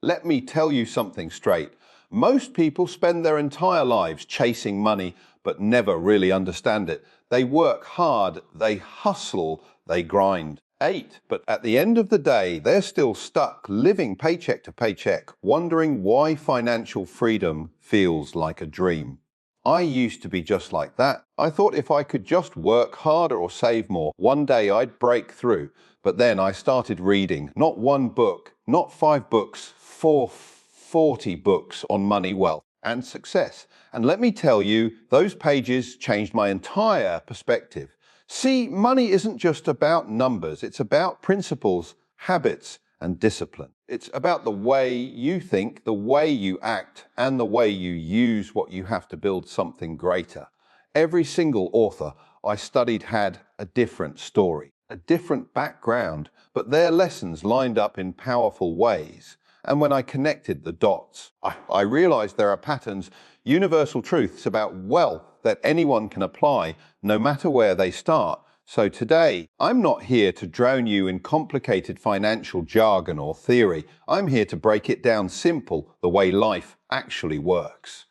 Let me tell you something straight. Most people spend their entire lives chasing money, but never really understand it. They work hard, they hustle, they grind. 8. But at the end of the day, they're still stuck living paycheck to paycheck, wondering why financial freedom feels like a dream. I used to be just like that. I thought if I could just work harder or save more, one day I'd break through. But then I started reading, not one book, not 5 books, 40 books on money, wealth, and success. And let me tell you, those pages changed my entire perspective. See, money isn't just about numbers, it's about principles, habits, and discipline. It's about the way you think, the way you act, and the way you use what you have to build something greater. Every single author I studied had a different story, a different background, but their lessons lined up in powerful ways. And when I connected the dots, I realized there are patterns, universal truths about wealth that anyone can apply, no matter where they start. So today, I'm not here to drown you in complicated financial jargon or theory. I'm here to break it down simple, the way life actually works.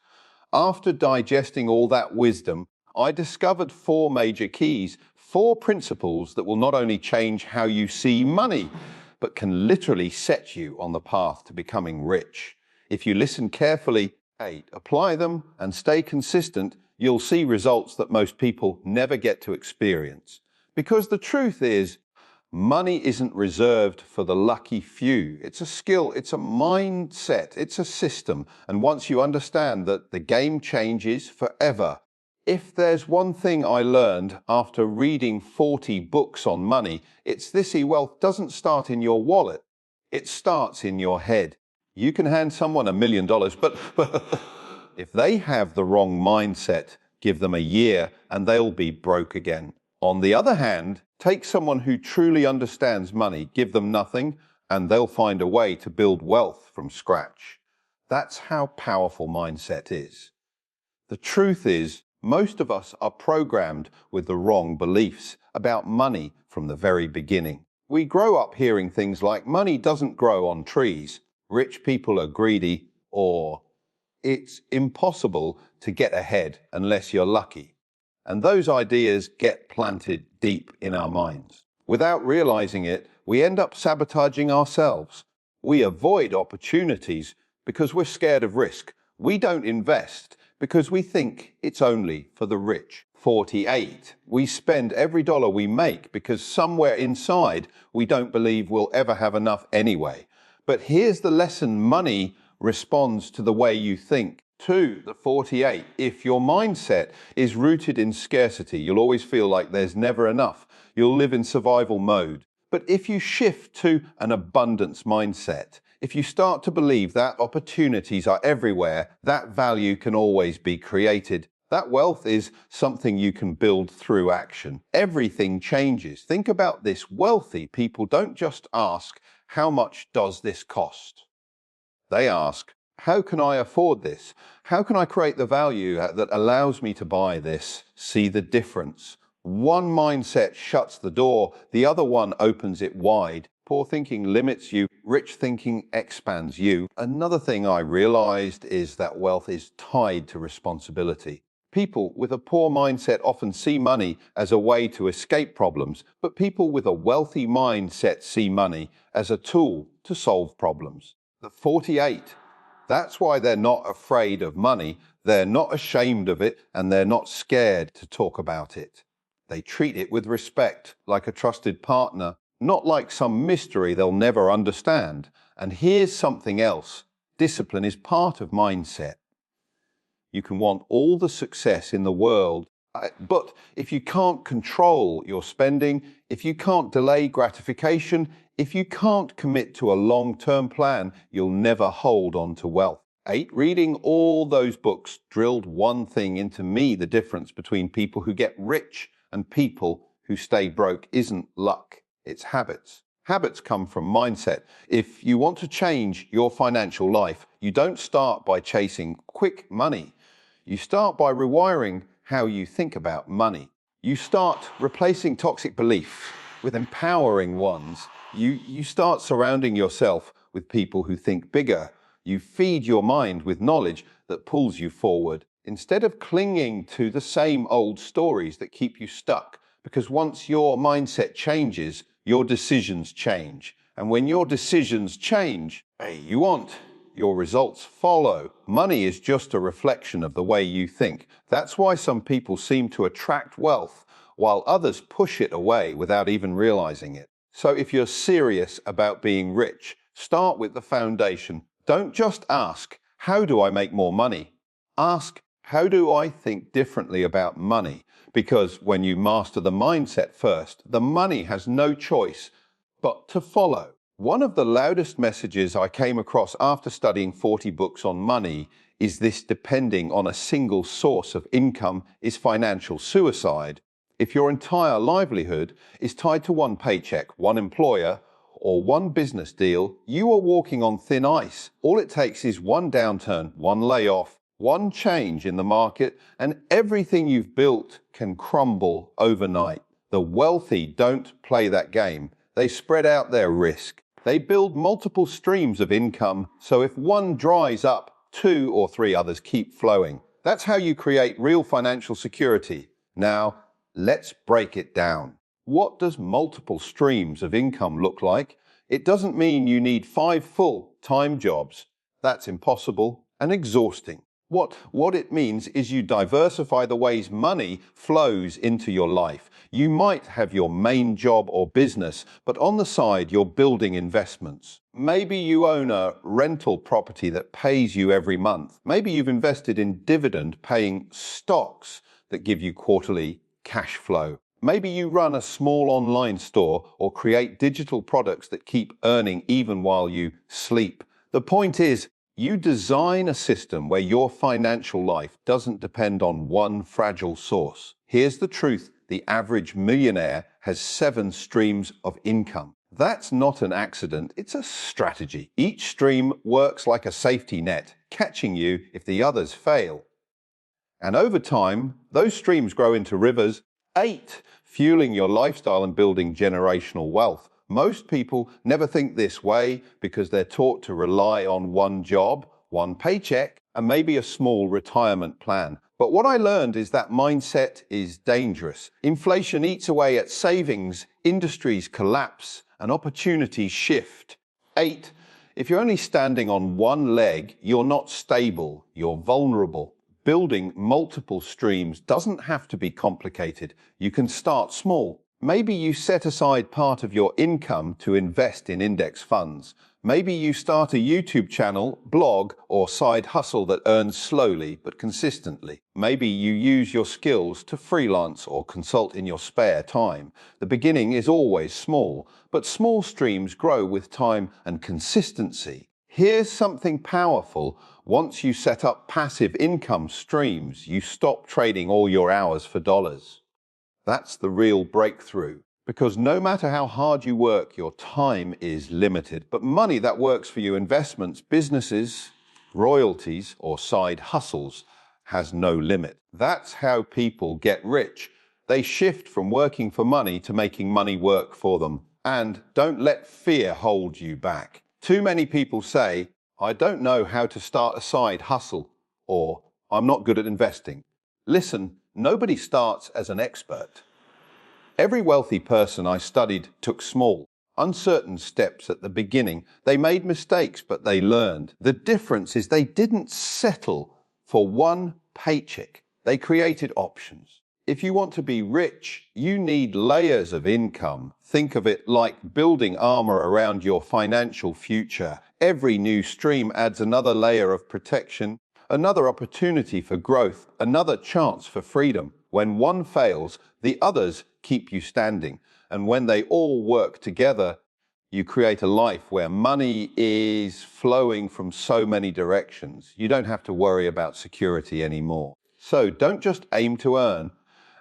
After digesting all that wisdom, I discovered 4 major keys, 4 principles that will not only change how you see money, but can literally set you on the path to becoming rich. If you listen carefully, 8, apply them and stay consistent, you'll see results that most people never get to experience. Because the truth is, money isn't reserved for the lucky few. It's a skill, it's a mindset, it's a system. And once you understand that, the game changes forever. If there's one thing I learned after reading 40 books on money, it's this: wealth doesn't start in your wallet, it starts in your head. You can hand someone $1 million, but if they have the wrong mindset, give them a year and they'll be broke again. On the other hand, take someone who truly understands money, give them nothing, and they'll find a way to build wealth from scratch. That's how powerful mindset is. The truth is, most of us are programmed with the wrong beliefs about money from the very beginning. We grow up hearing things like money doesn't grow on trees, rich people are greedy, or it's impossible to get ahead unless you're lucky. And those ideas get planted deep in our minds. Without realizing it, we end up sabotaging ourselves. We avoid opportunities because we're scared of risk. We don't invest because we think it's only for the rich. 48. We spend every dollar we make because somewhere inside we don't believe we'll ever have enough anyway. But here's the lesson: money responds to the way you think. 2, the 48. If your mindset is rooted in scarcity, you'll always feel like there's never enough. You'll live in survival mode. But if you shift to an abundance mindset, if you start to believe that opportunities are everywhere, that value can always be created, that wealth is something you can build through action, everything changes. Think about this: wealthy people don't just ask, how much does this cost? They ask, how can I afford this? How can I create the value that allows me to buy this? See the difference? One mindset shuts the door, the other one opens it wide. Poor thinking limits you, rich thinking expands you. Another thing I realized is that wealth is tied to responsibility. People with a poor mindset often see money as a way to escape problems, but people with a wealthy mindset see money as a tool to solve problems. The 48. That's why they're not afraid of money, they're not ashamed of it, and they're not scared to talk about it. They treat it with respect, like a trusted partner, not like some mystery they'll never understand. And here's something else: discipline is part of mindset. You can want all the success in the world, but if you can't control your spending, if you can't delay gratification, if you can't commit to a long-term plan, you'll never hold on to wealth. 8, reading all those books drilled one thing into me: the difference between people who get rich and people who stay broke isn't luck, it's habits. Habits come from mindset. If you want to change your financial life, you don't start by chasing quick money. You start by rewiring how you think about money. You start replacing toxic beliefs with empowering ones. You start surrounding yourself with people who think bigger. You feed your mind with knowledge that pulls you forward, instead of clinging to the same old stories that keep you stuck. Because once your mindset changes, your decisions change. And when your decisions change, you want your results follow. Money is just a reflection of the way you think. That's why some people seem to attract wealth, while others push it away without even realizing it. So if you're serious about being rich, start with the foundation. Don't just ask, how do I make more money? Ask, how do I think differently about money? Because when you master the mindset first, the money has no choice but to follow. One of the loudest messages I came across after studying 40 books on money is this: depending on a single source of income is financial suicide. If your entire livelihood is tied to one paycheck, one employer, or one business deal, you are walking on thin ice. All it takes is one downturn, one layoff, one change in the market, and everything you've built can crumble overnight. The wealthy don't play that game. They spread out their risk. They build multiple streams of income, so if one dries up, 2 or 3 others keep flowing. That's how you create real financial security. Now, let's break it down. What does multiple streams of income look like? It doesn't mean you need 5 full-time jobs. That's impossible and exhausting. What it means is you diversify the ways money flows into your life. You might have your main job or business, but on the side you're building investments. Maybe you own a rental property that pays you every month. Maybe you've invested in dividend-paying stocks that give you quarterly cash flow. Maybe you run a small online store or create digital products that keep earning even while you sleep. The point is, you design a system where your financial life doesn't depend on one fragile source. Here's the truth: the average millionaire has 7 streams of income. That's not an accident, it's a strategy. Each stream works like a safety net, catching you if the others fail. And over time, those streams grow into rivers, 8, fueling your lifestyle and building generational wealth. Most people never think this way because they're taught to rely on one job, one paycheck, and maybe a small retirement plan. But what I learned is that mindset is dangerous. Inflation eats away at savings, industries collapse, and opportunities shift. 8, if you're only standing on one leg, you're not stable, you're vulnerable. Building multiple streams doesn't have to be complicated. You can start small. Maybe you set aside part of your income to invest in index funds. Maybe you start a YouTube channel, blog, or side hustle that earns slowly but consistently. Maybe you use your skills to freelance or consult in your spare time. The beginning is always small, but small streams grow with time and consistency. Here's something powerful. Once you set up passive income streams, you stop trading all your hours for dollars. That's the real breakthrough. Because no matter how hard you work, your time is limited. But money that works for you, investments, businesses, royalties, or side hustles, has no limit. That's how people get rich. They shift from working for money to making money work for them. And don't let fear hold you back. Too many people say, I don't know how to start a side hustle, or I'm not good at investing. Listen, nobody starts as an expert. Every wealthy person I studied took small, uncertain steps at the beginning. They made mistakes, but they learned. The difference is they didn't settle for one paycheck. They created options. If you want to be rich, you need layers of income. Think of it like building armor around your financial future. Every new stream adds another layer of protection, another opportunity for growth, another chance for freedom. When one fails, the others keep you standing. And when they all work together, you create a life where money is flowing from so many directions. You don't have to worry about security anymore. So don't just aim to earn,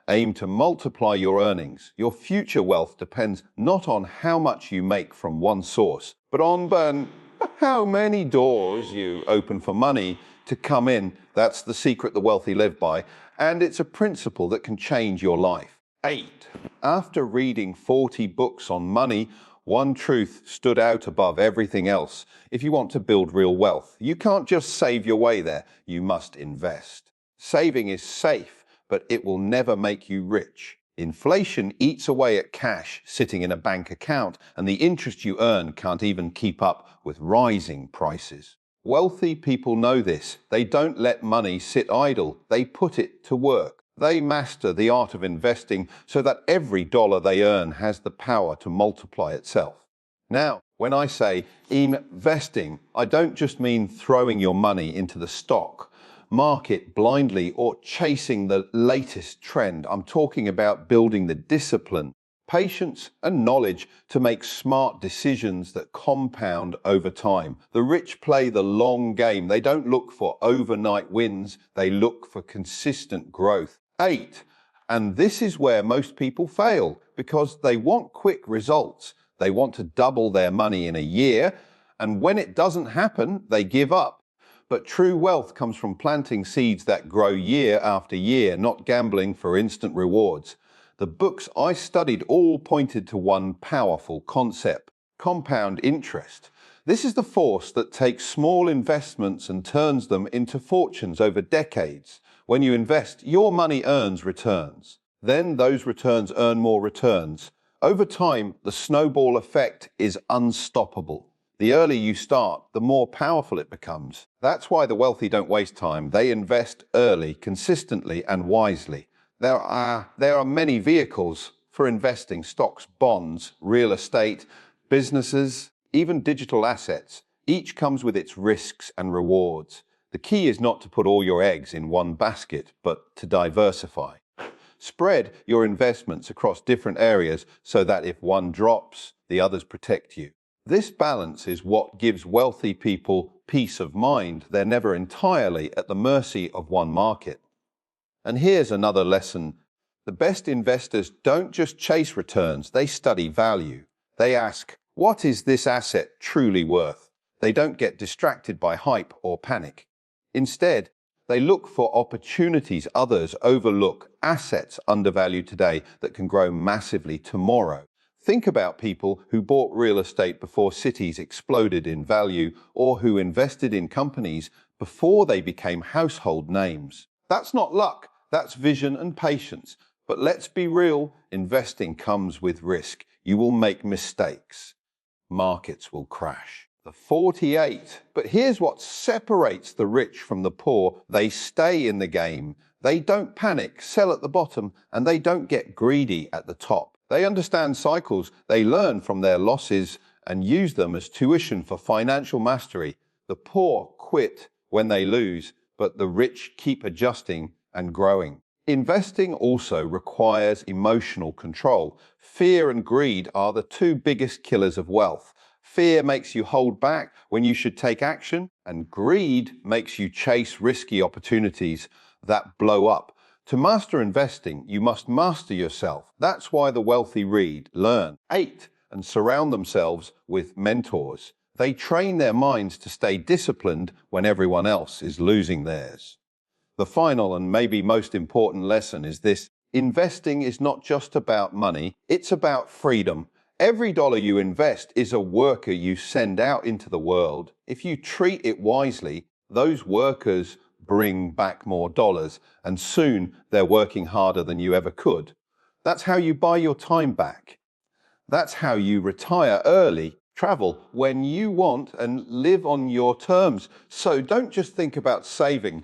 aim to multiply your earnings. Your future wealth depends not on how much you make from one source, but on how many doors you open for money to come in. That's the secret the wealthy live by, and it's a principle that can change your life. 8. After reading 40 books on money, One truth stood out above everything else. If you want to build real wealth, you can't just save your way there. You must invest. Saving is safe, but it will never make you rich. Inflation eats away at cash sitting in a bank account, and the interest you earn can't even keep up with rising prices. Wealthy people know this. They don't let money sit idle. They put it to work. They master the art of investing so that every dollar they earn has the power to multiply itself. Now, when I say investing, I don't just mean throwing your money into the stock market blindly or chasing the latest trend. I'm talking about building the discipline, patience, and knowledge to make smart decisions that compound over time. The rich play the long game. They don't look for overnight wins. They look for consistent growth. 8. And this is where most people fail because they want quick results. They want to double their money in a year, and when it doesn't happen, they give up. But true wealth comes from planting seeds that grow year after year, not gambling for instant rewards. The books I studied all pointed to one powerful concept: compound interest. This is the force that takes small investments and turns them into fortunes over decades. When you invest, your money earns returns. Then those returns earn more returns. Over time, the snowball effect is unstoppable. The earlier you start, the more powerful it becomes. That's why the wealthy don't waste time. They invest early, consistently, and wisely. There are many vehicles for investing: stocks, bonds, real estate, businesses, even digital assets. Each comes with its risks and rewards. The key is not to put all your eggs in one basket, but to diversify. Spread your investments across different areas so that if one drops, the others protect you. This balance is what gives wealthy people peace of mind. They're never entirely at the mercy of one market. And here's another lesson. The best investors don't just chase returns, they study value. They ask, what is this asset truly worth? They don't get distracted by hype or panic. Instead, they look for opportunities others overlook, assets undervalued today that can grow massively tomorrow. Think about people who bought real estate before cities exploded in value, or who invested in companies before they became household names. That's not luck, that's vision and patience. But let's be real, investing comes with risk. You will make mistakes. Markets will crash. The 48. But here's what separates the rich from the poor. They stay in the game. They don't panic, sell at the bottom, and they don't get greedy at the top. They understand cycles. They learn from their losses and use them as tuition for financial mastery. The poor quit when they lose, but the rich keep adjusting and growing. Investing also requires emotional control. Fear and greed are the two biggest killers of wealth. Fear makes you hold back when you should take action, and greed makes you chase risky opportunities that blow up. To master investing, you must master yourself. That's why the wealthy read, learn, 8, and surround themselves with mentors. They train their minds to stay disciplined when everyone else is losing theirs. The final and maybe most important lesson is this: investing is not just about money, it's about freedom. Every dollar you invest is a worker you send out into the world. If you treat it wisely, those workers bring back more dollars, and soon they're working harder than you ever could. That's how you buy your time back. That's how you retire early, travel when you want, and live on your terms. So don't just think about saving.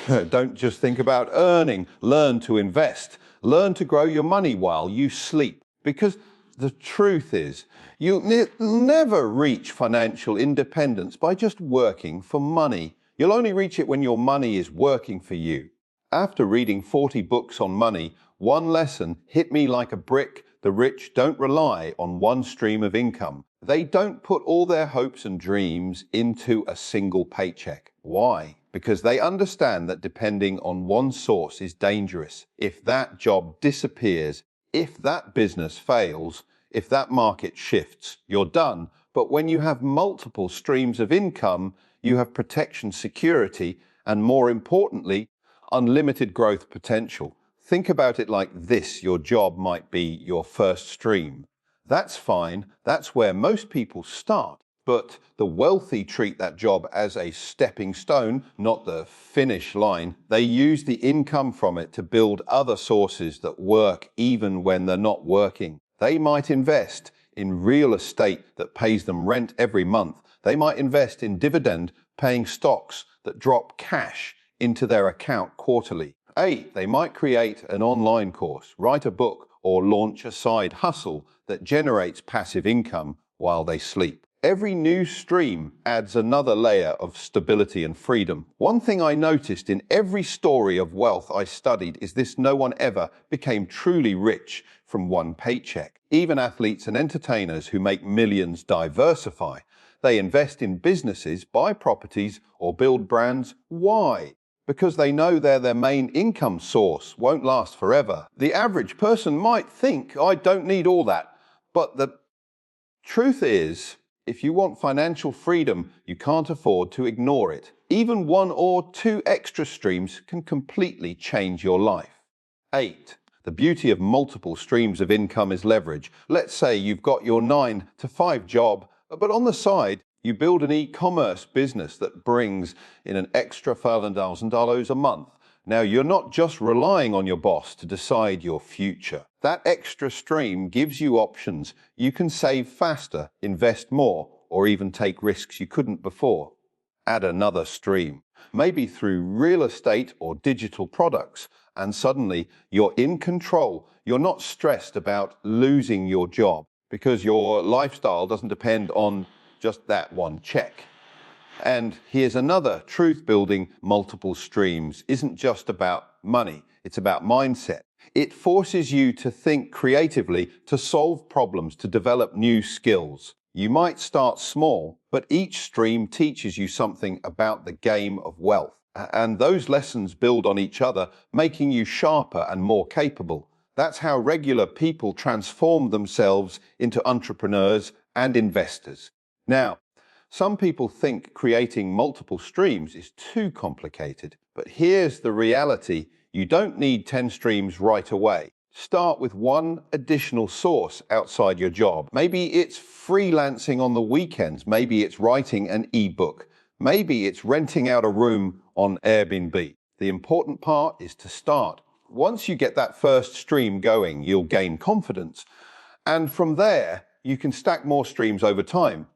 Don't just think about earning. Learn to invest. Learn to grow your money while you sleep. Because the truth is, you'll never reach financial independence by just working for money. You'll only reach it when your money is working for you. After reading 40 books on money, one lesson hit me like a brick. The rich don't rely on one stream of income. They don't put all their hopes and dreams into a single paycheck. Why? Because they understand that depending on one source is dangerous. If that job disappears, if that business fails, if that market shifts, you're done. But when you have multiple streams of income, you have protection, security, and more importantly, unlimited growth potential. Think about it like this: your job might be your first stream. That's fine. That's where most people start. But the wealthy treat that job as a stepping stone, not the finish line. They use the income from it to build other sources that work even when they're not working. They might invest in real estate that pays them rent every month. They might invest in dividend-paying stocks that drop cash into their account quarterly. 8, they might create an online course, write a book, or launch a side hustle that generates passive income while they sleep. Every new stream adds another layer of stability and freedom. One thing I noticed in every story of wealth I studied is this: no one ever became truly rich from one paycheck. Even athletes and entertainers who make millions diversify. They invest in businesses, buy properties, or build brands. Why? Because they know they're their main income source, won't last forever. The average person might think, I don't need all that. But the truth is, if you want financial freedom, you can't afford to ignore it. Even 1 or 2 extra streams can completely change your life. 8. The beauty of multiple streams of income is leverage. Let's say you've got your 9 to 5 job, but on the side, you build an e-commerce business that brings in an extra $5,000 a month. Now, you're not just relying on your boss to decide your future. That extra stream gives you options. You can save faster, invest more, or even take risks you couldn't before. Add another stream, maybe through real estate or digital products, and suddenly you're in control. You're not stressed about losing your job because your lifestyle doesn't depend on just that one check. And here's another truth: building multiple streams isn't just about money, it's about mindset. It forces you to think creatively, to solve problems, to develop new skills. You might start small, but each stream teaches you something about the game of wealth. And those lessons build on each other, making you sharper and more capable. That's how regular people transform themselves into entrepreneurs and investors. Now, some people think creating multiple streams is too complicated, but here's the reality: you don't need 10 streams right away. Start with one additional source outside your job. Maybe it's freelancing on the weekends, maybe it's writing an ebook, maybe it's renting out a room on Airbnb. The important part is to start. Once you get that first stream going, you'll gain confidence, and from there, you can stack more streams over time.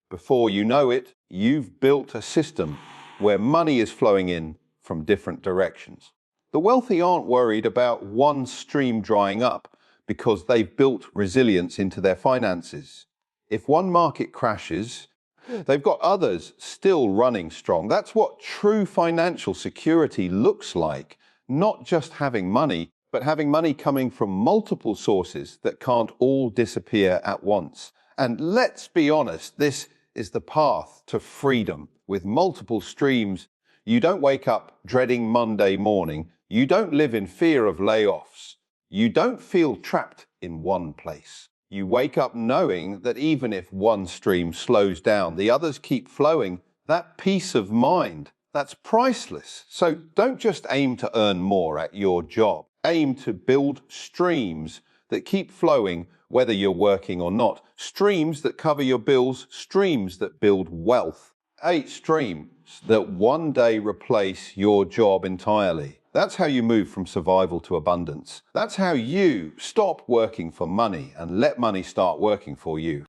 Before you know it, you've built a system where money is flowing in from different directions. The wealthy aren't worried about one stream drying up because they've built resilience into their finances. If one market crashes, they've got others still running strong. That's what true financial security looks like. Not just having money, but having money coming from multiple sources that can't all disappear at once. And let's be honest, this is the path to freedom. With multiple streams, you don't wake up dreading Monday morning. You don't live in fear of layoffs. You don't feel trapped in one place. You wake up knowing that even if one stream slows down, the others keep flowing. That peace of mind, that's priceless. So don't just aim to earn more at your job. Aim to build streams that keep flowing whether you're working or not. Streams that cover your bills, streams that build wealth. 8 streams that one day replace your job entirely. That's how you move from survival to abundance. That's how you stop working for money and let money start working for you.